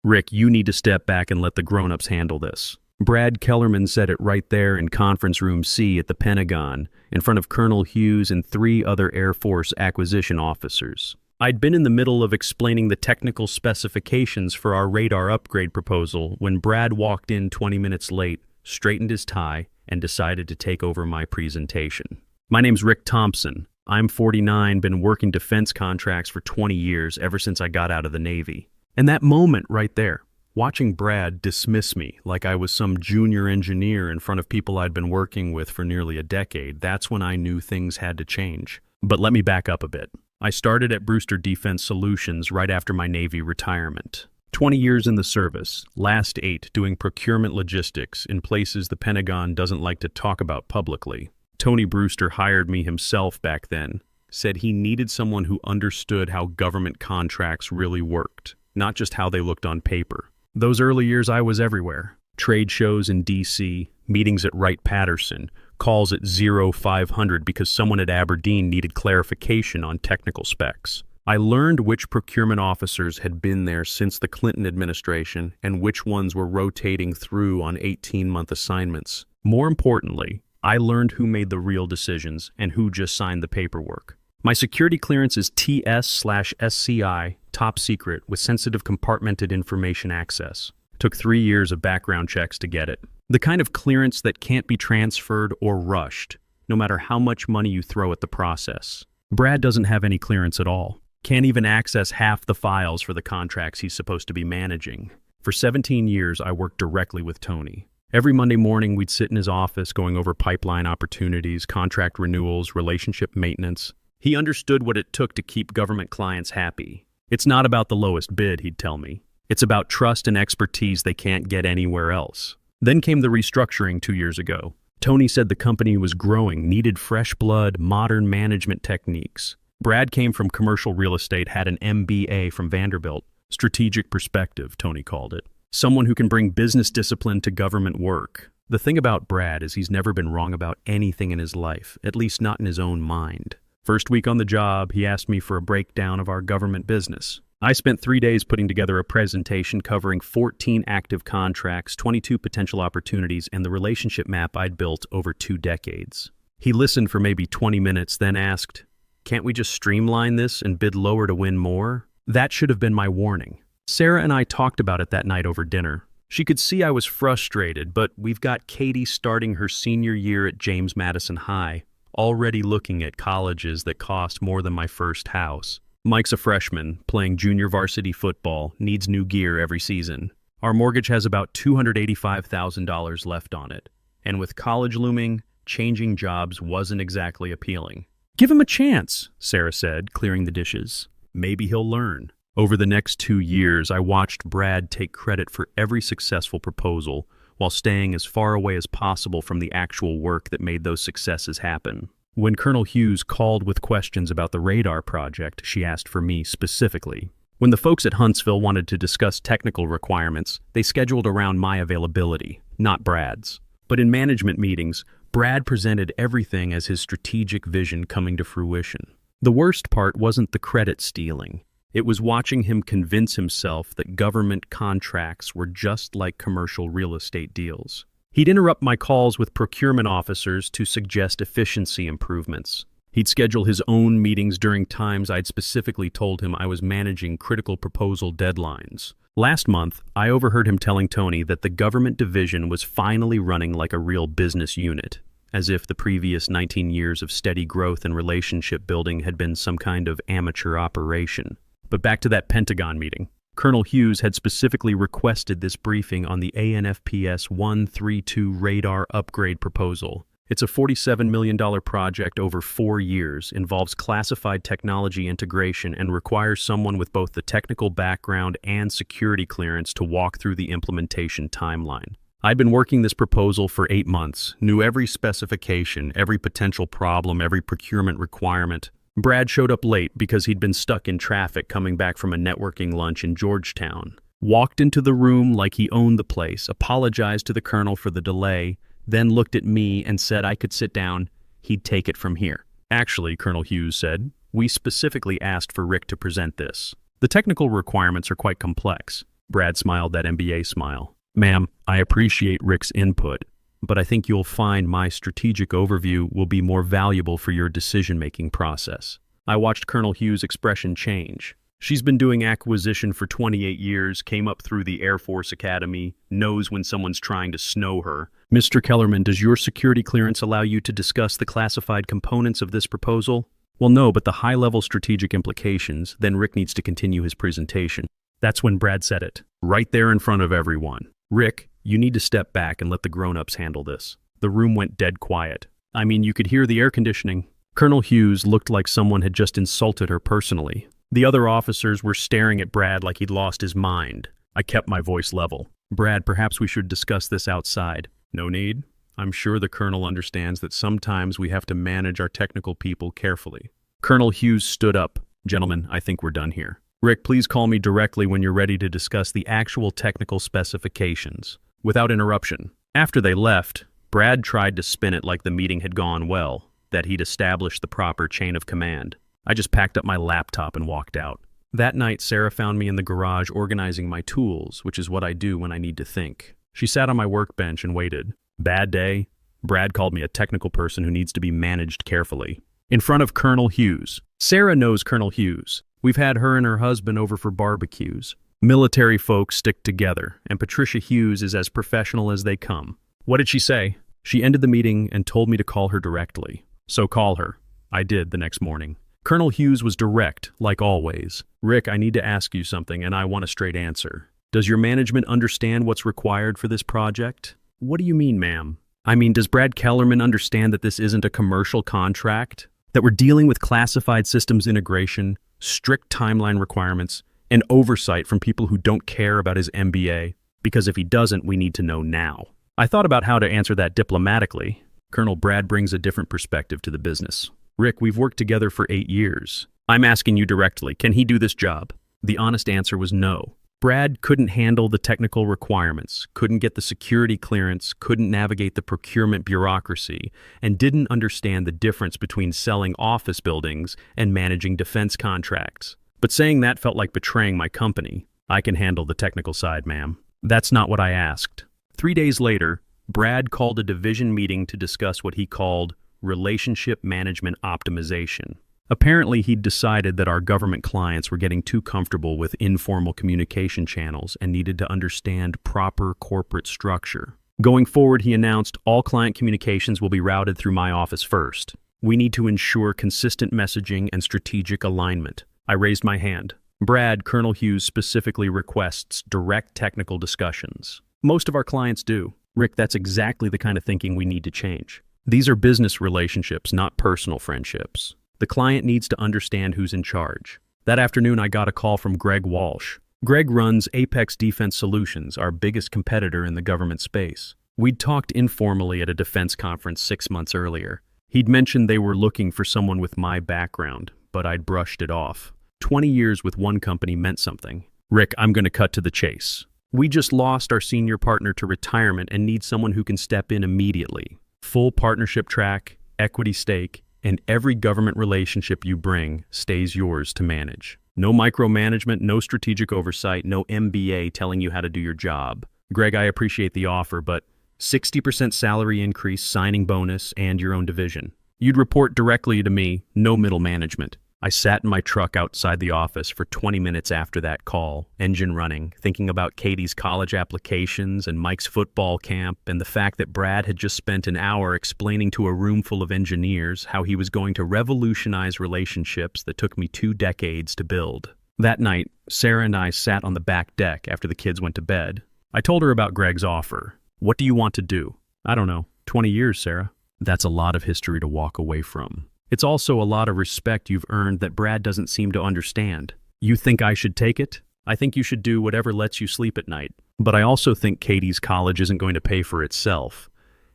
Rick, you need to step back and let the grown-ups handle this. Brad Kellerman said it right there in Conference Room C at the Pentagon, in front of Colonel Hughes and 3 other Air Force acquisition officers. I'd been in the middle of explaining the technical specifications for our radar upgrade proposal when Brad walked in 20 minutes late, straightened his tie, and decided to take over my presentation. My name's Rick Thompson. I'm 49, been working defense contracts for 20 years, ever since I got out of the Navy. And that moment right there, watching Brad dismiss me like I was some junior engineer in front of people I'd been working with for nearly a decade, that's when I knew things had to change. But let me back up a bit. I started at Brewster Defense Solutions right after my Navy retirement. 20 years in the service, last 8 doing procurement logistics in places the Pentagon doesn't like to talk about publicly. Tony Brewster hired me himself back then, said he needed someone who understood how government contracts really worked, not just how they looked on paper. Those early years I was everywhere. Trade shows in D.C., meetings at Wright-Patterson, calls at 0500 because someone at Aberdeen needed clarification on technical specs. I learned which procurement officers had been there since the Clinton administration and which ones were rotating through on 18-month assignments. More importantly, I learned who made the real decisions and who just signed the paperwork. My security clearance is TS/SCI, top secret, with sensitive compartmented information access. Took 3 years of background checks to get it. The kind of clearance that can't be transferred or rushed, no matter how much money you throw at the process. Brad doesn't have any clearance at all. Can't even access half the files for the contracts he's supposed to be managing. For 17 years, I worked directly with Tony. Every Monday morning, we'd sit in his office going over pipeline opportunities, contract renewals, relationship maintenance. He understood what it took to keep government clients happy. It's not about the lowest bid, he'd tell me. It's about trust and expertise they can't get anywhere else. Then came the restructuring 2 years ago. Tony said the company was growing, needed fresh blood, modern management techniques. Brad came from commercial real estate, had an MBA from Vanderbilt. Strategic perspective, Tony called it. Someone who can bring business discipline to government work. The thing about Brad is he's never been wrong about anything in his life, at least not in his own mind. First week on the job, he asked me for a breakdown of our government business. I spent 3 days putting together a presentation covering 14 active contracts, 22 potential opportunities, and the relationship map I'd built over 2 decades. He listened for maybe 20 minutes, then asked, "Can't we just streamline this and bid lower to win more?" That should have been my warning. Sarah and I talked about it that night over dinner. She could see I was frustrated, but we've got Katie starting her senior year at James Madison High, already looking at colleges that cost more than my first house. Mike's a freshman, playing junior varsity football, needs new gear every season. Our mortgage has about $285,000 left on it. And with college looming, changing jobs wasn't exactly appealing. "Give him a chance," Sarah said, clearing the dishes. "Maybe he'll learn." Over the next 2 years, I watched Brad take credit for every successful proposal while staying as far away as possible from the actual work that made those successes happen. When Colonel Hughes called with questions about the radar project, she asked for me specifically. When the folks at Huntsville wanted to discuss technical requirements, they scheduled around my availability, not Brad's. But in management meetings, Brad presented everything as his strategic vision coming to fruition. The worst part wasn't the credit stealing. It was watching him convince himself that government contracts were just like commercial real estate deals. He'd interrupt my calls with procurement officers to suggest efficiency improvements. He'd schedule his own meetings during times I'd specifically told him I was managing critical proposal deadlines. Last month, I overheard him telling Tony that the government division was finally running like a real business unit, as if the previous 19 years of steady growth and relationship building had been some kind of amateur operation. But back to that Pentagon meeting. Colonel Hughes had specifically requested this briefing on the ANFPS 132 radar upgrade proposal. It's a $47 million project over 4 years, involves classified technology integration, and requires someone with both the technical background and security clearance to walk through the implementation timeline. I'd been working this proposal for 8 months, knew every specification, every potential problem, every procurement requirement. Brad showed up late because he'd been stuck in traffic coming back from a networking lunch in Georgetown. Walked into the room like he owned the place, apologized to the colonel for the delay, then looked at me and said I could sit down. He'd take it from here. "Actually," Colonel Hughes said, "we specifically asked for Rick to present this. The technical requirements are quite complex. Brad smiled that MBA smile. Ma'am, I appreciate Rick's input, but I think you'll find my strategic overview will be more valuable for your decision-making process. I watched Colonel Hughes' expression change. She's been doing acquisition for 28 years, came up through the Air Force Academy, knows when someone's trying to snow her. Mr. Kellerman, does your security clearance allow you to discuss the classified components of this proposal? Well, no, but the high-level strategic implications. Then Rick needs to continue his presentation. That's when Brad said it, right there in front of everyone. Rick, you need to step back and let the grown-ups handle this. The room went dead quiet. I mean, you could hear the air conditioning. Colonel Hughes looked like someone had just insulted her personally. The other officers were staring at Brad like he'd lost his mind. I kept my voice level. Brad, perhaps we should discuss this outside. No need. I'm sure the Colonel understands that sometimes we have to manage our technical people carefully. Colonel Hughes stood up. Gentlemen, I think we're done here. Rick, please call me directly when you're ready to discuss the actual technical specifications. Without interruption. After they left, Brad tried to spin it like the meeting had gone well, that he'd established the proper chain of command. I just packed up my laptop and walked out. That night, Sarah found me in the garage organizing my tools, which is what I do when I need to think. She sat on my workbench and waited. Bad day. Brad called me a technical person who needs to be managed carefully. In front of Colonel Hughes. Sarah knows Colonel Hughes. We've had her and her husband over for barbecues. Military folks stick together, and Patricia Hughes is as professional as they come. What did she say? She ended the meeting and told me to call her directly. So call her. I did the next morning. Colonel Hughes was direct, like always. Rick, I need to ask you something, and I want a straight answer. Does your management understand what's required for this project? What do you mean, ma'am? I mean, does Brad Kellerman understand that this isn't a commercial contract? That we're dealing with classified systems integration, strict timeline requirements, and oversight from people who don't care about his MBA? Because if he doesn't, we need to know now. I thought about how to answer that diplomatically. Colonel Brad brings a different perspective to the business. Rick, we've worked together for 8 years. I'm asking you directly, can he do this job? The honest answer was no. Brad couldn't handle the technical requirements, couldn't get the security clearance, couldn't navigate the procurement bureaucracy, and didn't understand the difference between selling office buildings and managing defense contracts. But saying that felt like betraying my company. I can handle the technical side, ma'am. That's not what I asked. 3 days later, Brad called a division meeting to discuss what he called relationship management optimization. Apparently, he'd decided that our government clients were getting too comfortable with informal communication channels and needed to understand proper corporate structure. Going forward, he announced all client communications will be routed through my office first. We need to ensure consistent messaging and strategic alignment. I raised my hand. Brad, Colonel Hughes specifically requests direct technical discussions. Most of our clients do. Rick, that's exactly the kind of thinking we need to change. These are business relationships, not personal friendships. The client needs to understand who's in charge. That afternoon, I got a call from Greg Walsh. Greg runs Apex Defense Solutions, our biggest competitor in the government space. We'd talked informally at a defense conference 6 months earlier. He'd mentioned they were looking for someone with my background, but I'd brushed it off. 20 years with one company meant something. Rick, I'm going to cut to the chase. We just lost our senior partner to retirement and need someone who can step in immediately. Full partnership track, equity stake, and every government relationship you bring stays yours to manage. No micromanagement, no strategic oversight, no MBA telling you how to do your job. Greg, I appreciate the offer, but 60% salary increase, signing bonus, and your own division. You'd report directly to me, no middle management. I sat in my truck outside the office for 20 minutes after that call, engine running, thinking about Katie's college applications and Mike's football camp and the fact that Brad had just spent an hour explaining to a room full of engineers how he was going to revolutionize relationships that took me 2 decades to build. That night, Sarah and I sat on the back deck after the kids went to bed. I told her about Greg's offer. What do you want to do? I don't know. 20 years, Sarah. That's a lot of history to walk away from. It's also a lot of respect you've earned that Brad doesn't seem to understand. You think I should take it? I think you should do whatever lets you sleep at night. But I also think Katie's college isn't going to pay for itself.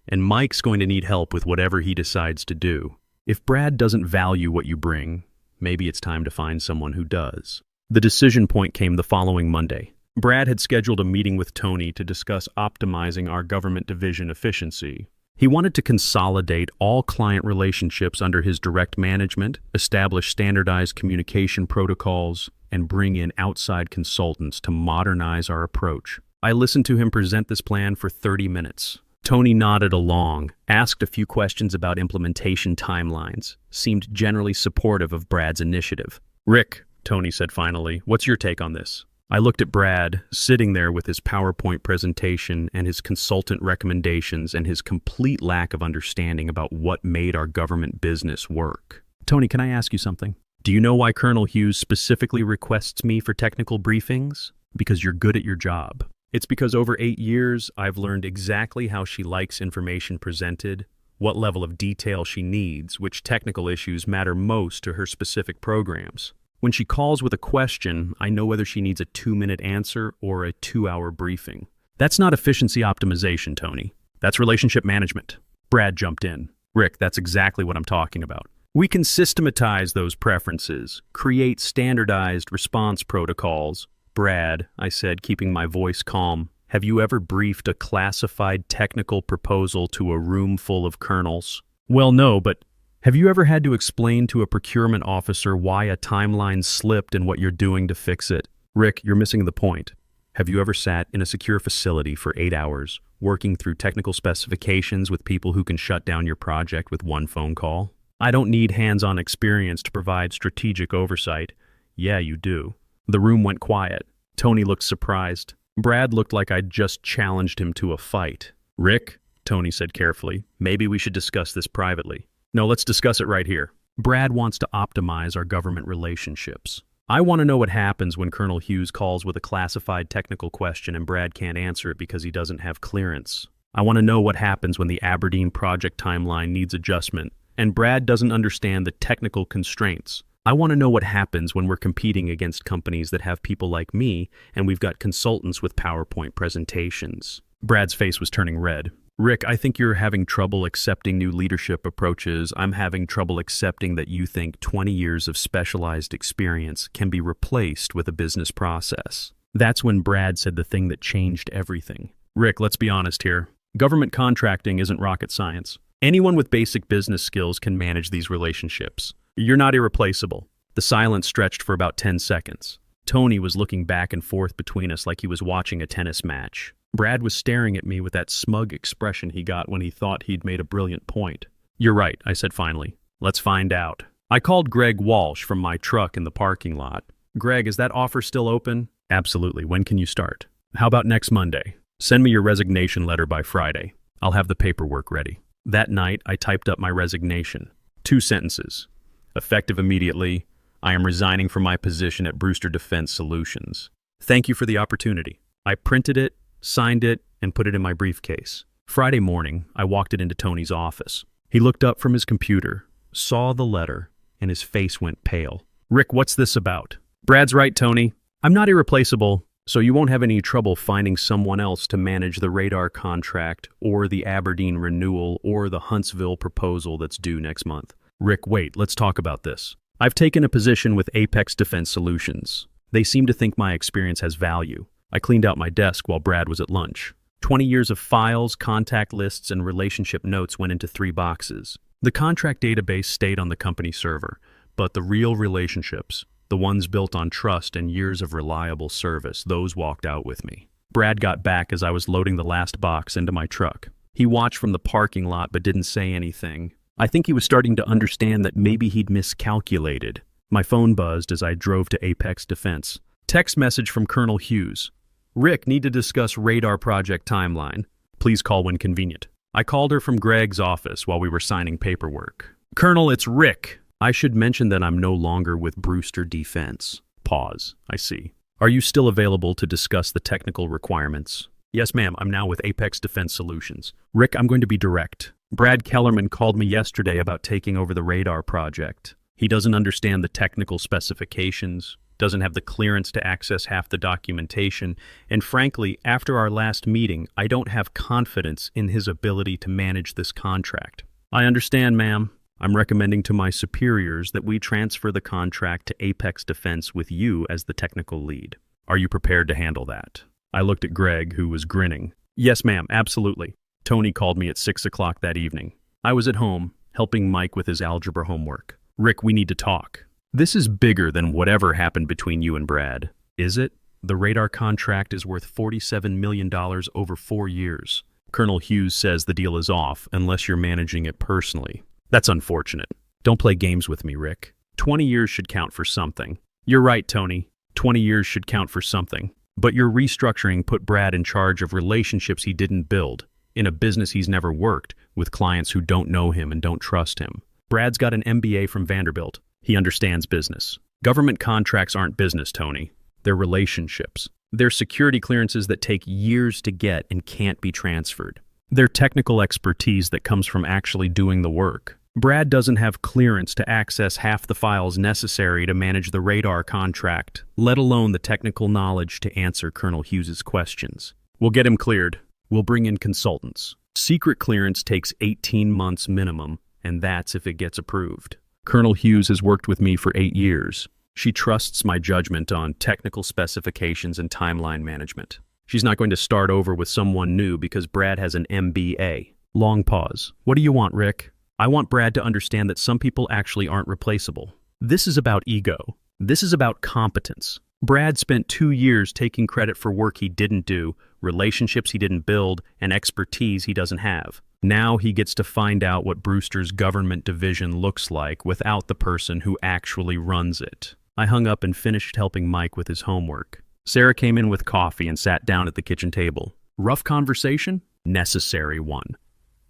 And Mike's going to need help with whatever he decides to do. If Brad doesn't value what you bring, maybe it's time to find someone who does. The decision point came the following Monday. Brad had scheduled a meeting with Tony to discuss optimizing our government division efficiency. He wanted to consolidate all client relationships under his direct management, establish standardized communication protocols, and bring in outside consultants to modernize our approach. I listened to him present this plan for 30 minutes. Tony nodded along, asked a few questions about implementation timelines, seemed generally supportive of Brad's initiative. "Rick," Tony said finally, "what's your take on this?" I looked at Brad, sitting there with his PowerPoint presentation and his consultant recommendations and his complete lack of understanding about what made our government business work. "Tony, can I ask you something? Do you know why Colonel Hughes specifically requests me for technical briefings? Because you're good at your job. It's because over 8 years, I've learned exactly how she likes information presented, what level of detail she needs, which technical issues matter most to her specific programs. When she calls with a question, I know whether she needs a 2-minute answer or a 2-hour briefing. That's not efficiency optimization, Tony. That's relationship management." Brad jumped in. "Rick, that's exactly what I'm talking about. We can systematize those preferences, create standardized response protocols." "Brad," I said, keeping my voice calm, "have you ever briefed a classified technical proposal to a room full of colonels?" "Well, no, but have you ever had to explain to a procurement officer why a timeline slipped and what you're doing to fix it?" "Rick, you're missing the point. Have you ever sat in a secure facility for 8 hours, working through technical specifications with people who can shut down your project with one phone call? I don't need hands-on experience to provide strategic oversight." "Yeah, you do." The room went quiet. Tony looked surprised. Brad looked like I'd just challenged him to a fight. "Rick," Tony said carefully, "maybe we should discuss this privately." "No, let's discuss it right here. Brad wants to optimize our government relationships. I want to know what happens when Colonel Hughes calls with a classified technical question and Brad can't answer it because he doesn't have clearance. I want to know what happens when the Aberdeen project timeline needs adjustment and Brad doesn't understand the technical constraints. I want to know what happens when we're competing against companies that have people like me and we've got consultants with PowerPoint presentations." Brad's face was turning red. "Rick, I think you're having trouble accepting new leadership approaches. I'm having trouble accepting that you think 20 years of specialized experience can be replaced with a business process." That's when Brad said the thing that changed everything. "Rick, let's be honest here. Government contracting isn't rocket science. Anyone with basic business skills can manage these relationships. You're not irreplaceable." The silence stretched for about 10 seconds. Tony was looking back and forth between us like he was watching a tennis match. Brad was staring at me with that smug expression he got when he thought he'd made a brilliant point. "You're right," I said finally. "Let's find out." I called Greg Walsh from my truck in the parking lot. "Greg, is that offer still open?" "Absolutely. When can you start?" "How about next Monday? Send me your resignation letter by Friday. I'll have the paperwork ready." That night, I typed up my resignation. 2 sentences. Effective immediately, I am resigning from my position at Brewster Defense Solutions. Thank you for the opportunity. I printed it, signed it, and put it in my briefcase. Friday morning, I walked it into Tony's office. He looked up from his computer, saw the letter, and his face went pale. "Rick, what's this about?" "Brad's right, Tony. I'm not irreplaceable, so you won't have any trouble finding someone else to manage the radar contract or the Aberdeen renewal or the Huntsville proposal that's due next month." "Rick, wait, let's talk about this. I've taken a position with Apex Defense Solutions. They seem to think my experience has value. I cleaned out my desk while Brad was at lunch. 20 years of files, contact lists, and relationship notes went into 3 boxes. The contract database stayed on the company server, but the real relationships, the ones built on trust and years of reliable service, those walked out with me." Brad got back as I was loading the last box into my truck. He watched from the parking lot but didn't say anything. I think he was starting to understand that maybe he'd miscalculated. My phone buzzed as I drove to Apex Defense. Text message from Colonel Hughes. "Rick, need to discuss radar project timeline. Please call when convenient." I called her from Greg's office while we were signing paperwork. "Colonel, it's Rick. I should mention that I'm no longer with Brewster Defense." Pause. "I see. Are you still available to discuss the technical requirements?" "Yes, ma'am. I'm now with Apex Defense Solutions." "Rick, I'm going to be direct. Brad Kellerman called me yesterday about taking over the radar project. He doesn't understand the technical specifications, doesn't have the clearance to access half the documentation, and frankly, after our last meeting, I don't have confidence in his ability to manage this contract." "I understand, ma'am. I'm recommending to my superiors that we transfer the contract to Apex Defense with you as the technical lead. Are you prepared to handle that?" I looked at Greg, who was grinning. "Yes, ma'am, absolutely." Tony called me at 6 o'clock that evening. I was at home, helping Mike with his algebra homework. Rick, we need to talk. This is bigger than whatever happened between you and Brad. Is it? The radar contract is worth $47 million over 4 years. Colonel Hughes says the deal is off unless you're managing it personally. That's unfortunate. Don't play games with me, Rick. 20 years should count for something. You're right, Tony. 20 years should count for something. But your restructuring put Brad in charge of relationships he didn't build, in a business he's never worked, with clients who don't know him and don't trust him. Brad's got an MBA from Vanderbilt. He understands business. Government contracts aren't business, Tony. They're relationships. They're security clearances that take years to get and can't be transferred. They're technical expertise that comes from actually doing the work. Brad doesn't have clearance to access half the files necessary to manage the radar contract, let alone the technical knowledge to answer Colonel Hughes's questions. We'll get him cleared. We'll bring in consultants. Secret clearance takes 18 months minimum, and that's if it gets approved. Colonel Hughes has worked with me for 8 years. She trusts my judgment on technical specifications and timeline management. She's not going to start over with someone new because Brad has an MBA. Long pause. What do you want, Rick? I want Brad to understand that some people actually aren't replaceable. This is about ego. This is about competence. Brad spent 2 years taking credit for work he didn't do, relationships he didn't build, and expertise he doesn't have. Now he gets to find out what Brewster's government division looks like without the person who actually runs it. I hung up and finished helping Mike with his homework. Sarah came in with coffee and sat down at the kitchen table. Rough conversation? Necessary one.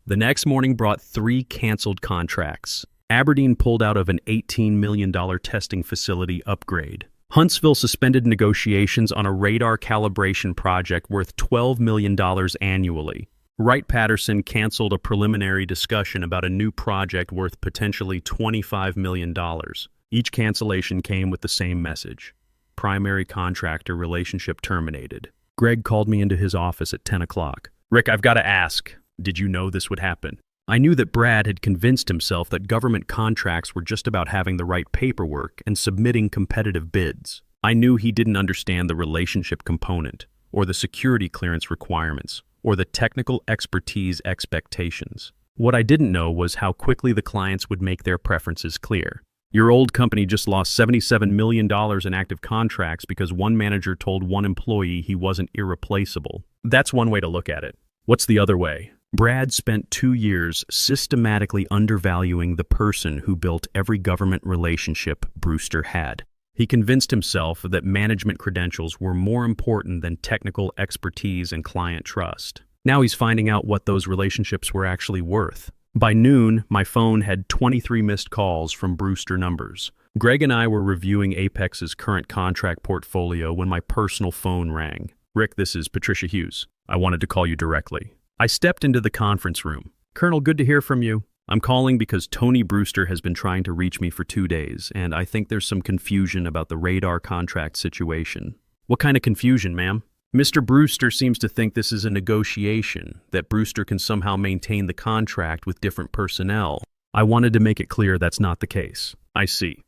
The next morning brought 3 canceled contracts. Aberdeen pulled out of an $18 million testing facility upgrade. Huntsville suspended negotiations on a radar calibration project worth $12 million annually. Wright-Patterson canceled a preliminary discussion about a new project worth potentially $25 million. Each cancellation came with the same message. Primary contractor relationship terminated. Greg called me into his office at 10 o'clock. Rick, I've got to ask, did you know this would happen? I knew that Brad had convinced himself that government contracts were just about having the right paperwork and submitting competitive bids. I knew he didn't understand the relationship component, or the security clearance requirements, or the technical expertise expectations. What I didn't know was how quickly the clients would make their preferences clear. Your old company just lost $77 million in active contracts because one manager told one employee he wasn't irreplaceable. That's one way to look at it. What's the other way? Brad spent 2 years systematically undervaluing the person who built every government relationship Brewster had. He convinced himself that management credentials were more important than technical expertise and client trust. Now he's finding out what those relationships were actually worth. By noon, my phone had 23 missed calls from Brewster numbers. Greg and I were reviewing Apex's current contract portfolio when my personal phone rang. Rick, this is Patricia Hughes. I wanted to call you directly. I stepped into the conference room. Colonel, good to hear from you. I'm calling because Tony Brewster has been trying to reach me for 2 days, and I think there's some confusion about the radar contract situation. What kind of confusion, ma'am? Mr. Brewster seems to think this is a negotiation, that Brewster can somehow maintain the contract with different personnel. I wanted to make it clear that's not the case. I see.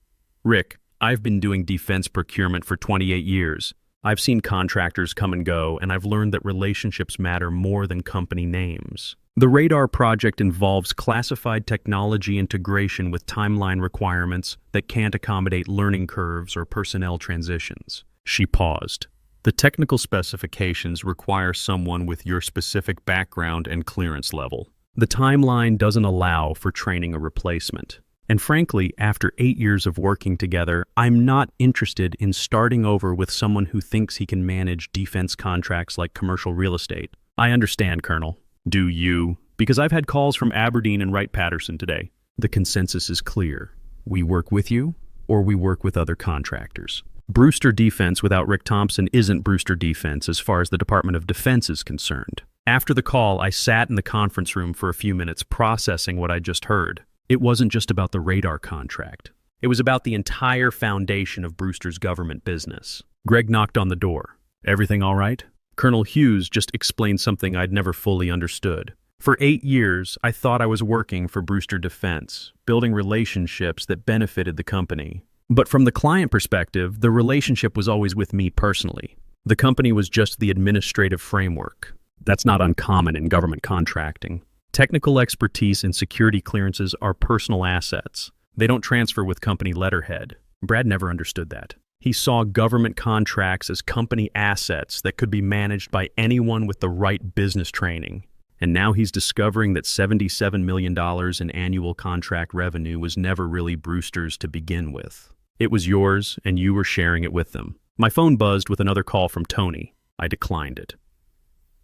Rick, I've been doing defense procurement for 28 years. I've seen contractors come and go, and I've learned that relationships matter more than company names. The radar project involves classified technology integration with timeline requirements that can't accommodate learning curves or personnel transitions. She paused. The technical specifications require someone with your specific background and clearance level. The timeline doesn't allow for training a replacement. And frankly, after 8 years of working together, I'm not interested in starting over with someone who thinks he can manage defense contracts like commercial real estate. I understand, Colonel. Do you? Because I've had calls from Aberdeen and Wright-Patterson today. The consensus is clear. We work with you, or we work with other contractors. Brewster Defense without Rick Thompson isn't Brewster Defense as far as the Department of Defense is concerned. After the call, I sat in the conference room for a few minutes processing what I just heard. It wasn't just about the radar contract. It was about the entire foundation of Brewster's government business. Greg knocked on the door. Everything all right? Colonel Hughes just explained something I'd never fully understood. For 8 years, I thought I was working for Brewster Defense, building relationships that benefited the company. But from the client perspective, the relationship was always with me personally. The company was just the administrative framework. That's not uncommon in government contracting. Technical expertise and security clearances are personal assets. They don't transfer with company letterhead. Brad never understood that. He saw government contracts as company assets that could be managed by anyone with the right business training. And now he's discovering that $77 million in annual contract revenue was never really Brewster's to begin with. It was yours, and you were sharing it with them. My phone buzzed with another call from Tony. I declined it.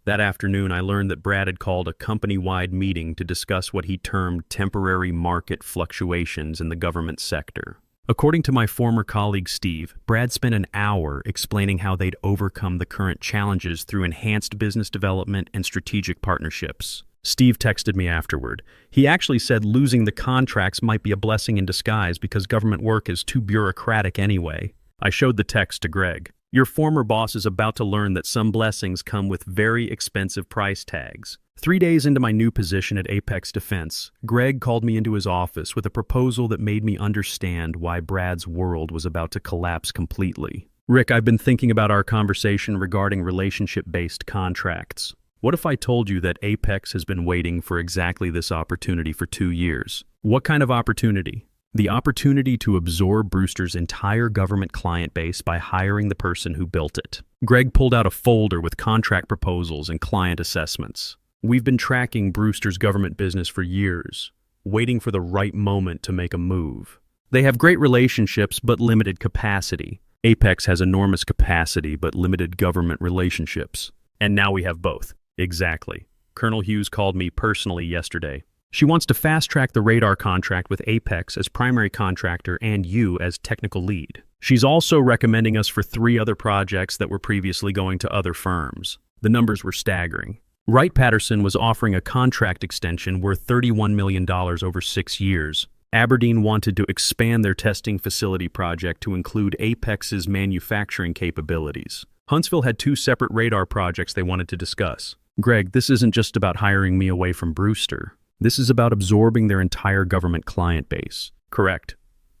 That afternoon, I learned that Brad had called a company-wide meeting to discuss what he termed temporary market fluctuations in the government sector. According to my former colleague Steve, Brad spent an hour explaining how they'd overcome the current challenges through enhanced business development and strategic partnerships. Steve texted me afterward. He actually said losing the contracts might be a blessing in disguise because government work is too bureaucratic anyway. I showed the text to Greg. Your former boss is about to learn that some blessings come with very expensive price tags. 3 days into my new position at Apex Defense, Greg called me into his office with a proposal that made me understand why Brad's world was about to collapse completely. Rick, I've been thinking about our conversation regarding relationship-based contracts. What if I told you that Apex has been waiting for exactly this opportunity for 2 years? What kind of opportunity? The opportunity to absorb Brewster's entire government client base by hiring the person who built it. Greg pulled out a folder with contract proposals and client assessments. We've been tracking Brewster's government business for years, waiting for the right moment to make a move. They have great relationships but limited capacity. Apex has enormous capacity but limited government relationships. And now we have both. Exactly. Colonel Hughes called me personally yesterday. She wants to fast-track the radar contract with Apex as primary contractor and you as technical lead. She's also recommending us for 3 other projects that were previously going to other firms. The numbers were staggering. Wright-Patterson was offering a contract extension worth $31 million over 6 years. Aberdeen wanted to expand their testing facility project to include Apex's manufacturing capabilities. Huntsville had 2 separate radar projects they wanted to discuss. Greg, this isn't just about hiring me away from Brewster. This is about absorbing their entire government client base. Correct.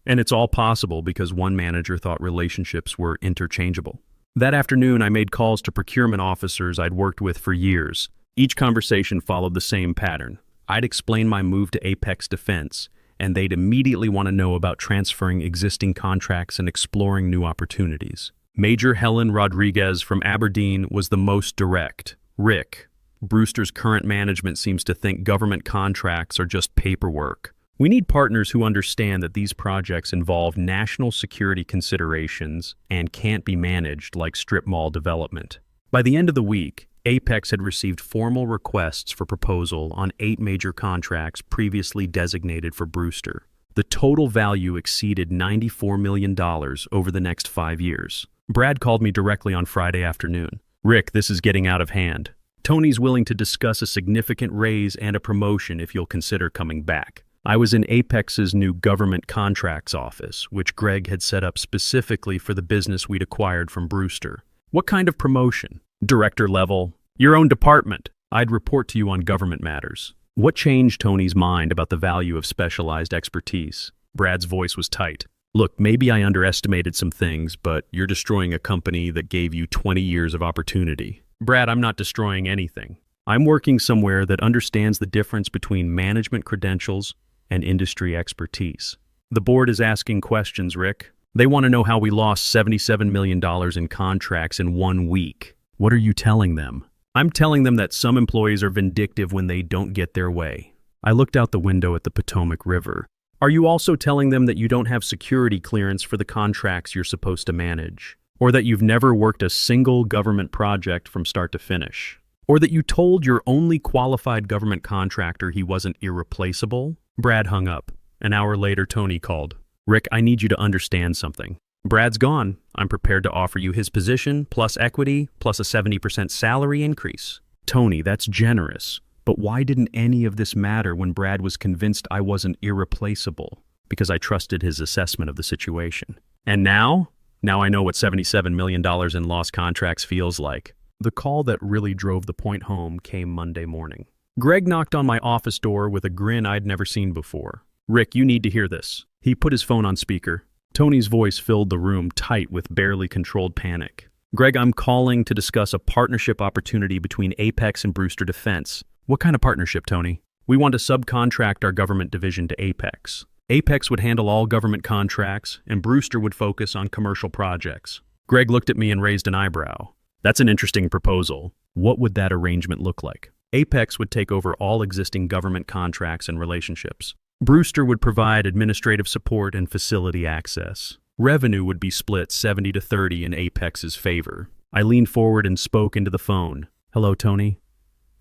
And it's all possible because one manager thought relationships were interchangeable. That afternoon, I made calls to procurement officers I'd worked with for years. Each conversation followed the same pattern. I'd explain my move to Apex Defense, and they'd immediately want to know about transferring existing contracts and exploring new opportunities. Major Helen Rodriguez from Aberdeen was the most direct. Rick, Brewster's current management seems to think government contracts are just paperwork. We need partners who understand that these projects involve national security considerations and can't be managed like strip mall development. By the end of the week, Apex had received formal requests for proposal on 8 major contracts previously designated for Brewster. The total value exceeded $94 million over the next 5 years. Brad called me directly on Friday afternoon. Rick, this is getting out of hand. Tony's willing to discuss a significant raise and a promotion if you'll consider coming back. I was in Apex's new government contracts office, which Greg had set up specifically for the business we'd acquired from Brewster. What kind of promotion? Director level? Your own department. I'd report to you on government matters. What changed Tony's mind about the value of specialized expertise? Brad's voice was tight. Look, maybe I underestimated some things, but you're destroying a company that gave you 20 years of opportunity. Brad, I'm not destroying anything. I'm working somewhere that understands the difference between management credentials and industry expertise. The board is asking questions, Rick. They want to know how we lost $77 million in contracts in 1 week. What are you telling them? I'm telling them that some employees are vindictive when they don't get their way. I looked out the window at the Potomac River. Are you also telling them that you don't have security clearance for the contracts you're supposed to manage? Or that you've never worked a single government project from start to finish? Or that you told your only qualified government contractor he wasn't irreplaceable? Brad hung up. An hour later, Tony called. Rick, I need you to understand something. Brad's gone. I'm prepared to offer you his position, plus equity, plus a 70% salary increase. Tony, that's generous. But why didn't any of this matter when Brad was convinced I wasn't irreplaceable? Because I trusted his assessment of the situation. And now? Now I know what $77 million in lost contracts feels like. The call that really drove the point home came Monday morning. Greg knocked on my office door with a grin I'd never seen before. Rick, you need to hear this. He put his phone on speaker. Tony's voice filled the room tight with barely controlled panic. Greg, I'm calling to discuss a partnership opportunity between Apex and Brewster Defense. What kind of partnership, Tony? We want to subcontract our government division to Apex. Apex would handle all government contracts, and Brewster would focus on commercial projects. Greg looked at me and raised an eyebrow. That's an interesting proposal. What would that arrangement look like? Apex would take over all existing government contracts and relationships. Brewster would provide administrative support and facility access. Revenue would be split 70-30 in Apex's favor. I leaned forward and spoke into the phone. Hello, Tony.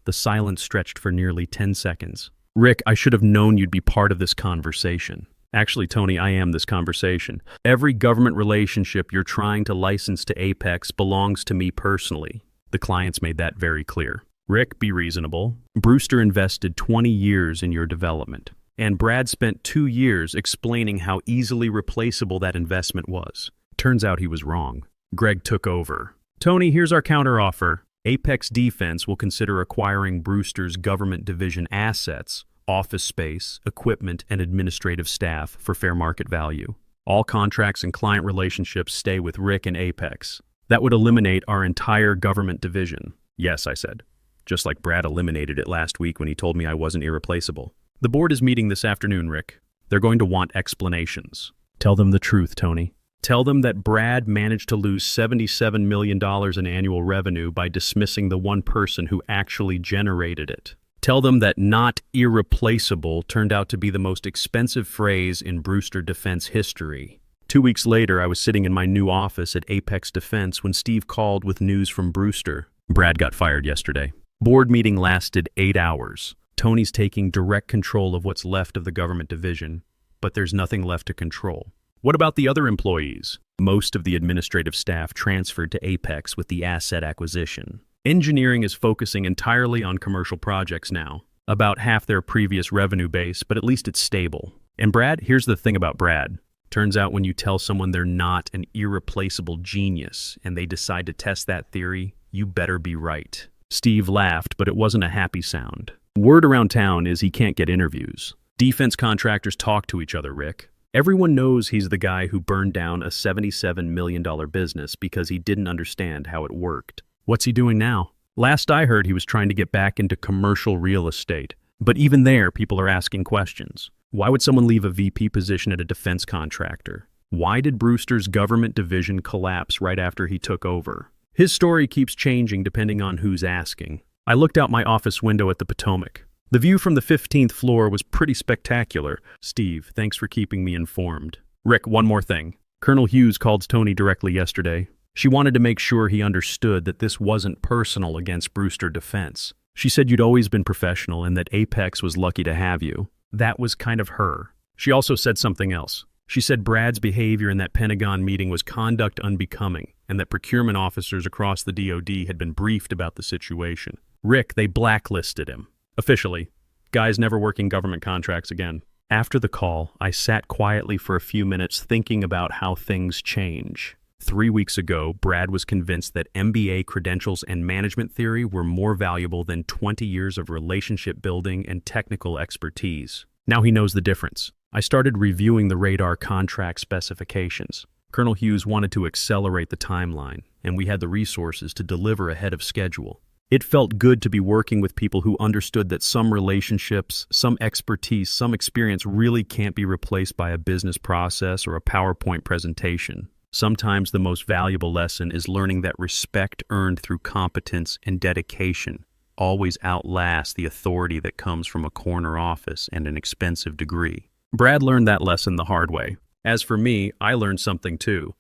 The silence stretched for nearly 10 seconds. Rick, I should have known you'd be part of this conversation. Actually, Tony, I am this conversation. Every government relationship you're trying to license to Apex belongs to me personally. The clients made that very clear. Rick, be reasonable. Brewster invested 20 years in your development. And Brad spent 2 years explaining how easily replaceable that investment was. Turns out he was wrong. Greg took over. Tony, here's our counteroffer. Apex Defense will consider acquiring Brewster's government division assets, office space, equipment, and administrative staff for fair market value. All contracts and client relationships stay with Rick and Apex. That would eliminate our entire government division. Yes, I said. Just like Brad eliminated it last week when he told me I wasn't irreplaceable. The board is meeting this afternoon, Rick. They're going to want explanations. Tell them the truth, Tony. Tell them that Brad managed to lose $77 million in annual revenue by dismissing the one person who actually generated it. Tell them that not irreplaceable turned out to be the most expensive phrase in Brewster Defense history. 2 weeks later, I was sitting in my new office at Apex Defense when Steve called with news from Brewster. Brad got fired yesterday. Board meeting lasted 8 hours. Tony's taking direct control of what's left of the government division, but there's nothing left to control. What about the other employees? Most of the administrative staff transferred to Apex with the asset acquisition. Engineering is focusing entirely on commercial projects now. About half their previous revenue base, but at least it's stable. And Brad, here's the thing about Brad. Turns out when you tell someone they're not an irreplaceable genius and they decide to test that theory, you better be right. Steve laughed, but it wasn't a happy sound. Word around town is he can't get interviews. Defense contractors talk to each other, Rick. Everyone knows he's the guy who burned down a $77 million business because he didn't understand how it worked. What's he doing now? Last I heard, he was trying to get back into commercial real estate. But even there, people are asking questions. Why would someone leave a VP position at a defense contractor? Why did Brewster's government division collapse right after he took over? His story keeps changing depending on who's asking. I looked out my office window at the Potomac. The view from the 15th floor was pretty spectacular. Steve, thanks for keeping me informed. Rick, one more thing. Colonel Hughes called Tony directly yesterday. She wanted to make sure he understood that this wasn't personal against Brewster Defense. She said you'd always been professional and that Apex was lucky to have you. That was kind of her. She also said something else. She said Brad's behavior in that Pentagon meeting was conduct unbecoming, and that procurement officers across the DoD had been briefed about the situation. Rick, they blacklisted him. Officially. Guy's never working government contracts again. After the call, I sat quietly for a few minutes thinking about how things change. 3 weeks ago, Brad was convinced that MBA credentials and management theory were more valuable than 20 years of relationship building and technical expertise. Now he knows the difference. I started reviewing the radar contract specifications. Colonel Hughes wanted to accelerate the timeline, and we had the resources to deliver ahead of schedule. It felt good to be working with people who understood that some relationships, some expertise, some experience really can't be replaced by a business process or a PowerPoint presentation. Sometimes the most valuable lesson is learning that respect earned through competence and dedication always outlasts the authority that comes from a corner office and an expensive degree. Brad learned that lesson the hard way. As for me, I learned something too.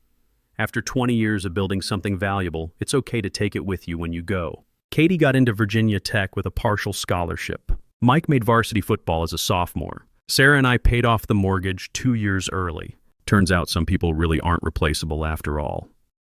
After 20 years of building something valuable, it's okay to take it with you when you go. Katie got into Virginia Tech with a partial scholarship. Mike made varsity football as a sophomore. Sarah and I paid off the mortgage 2 years early. Turns out some people really aren't replaceable after all.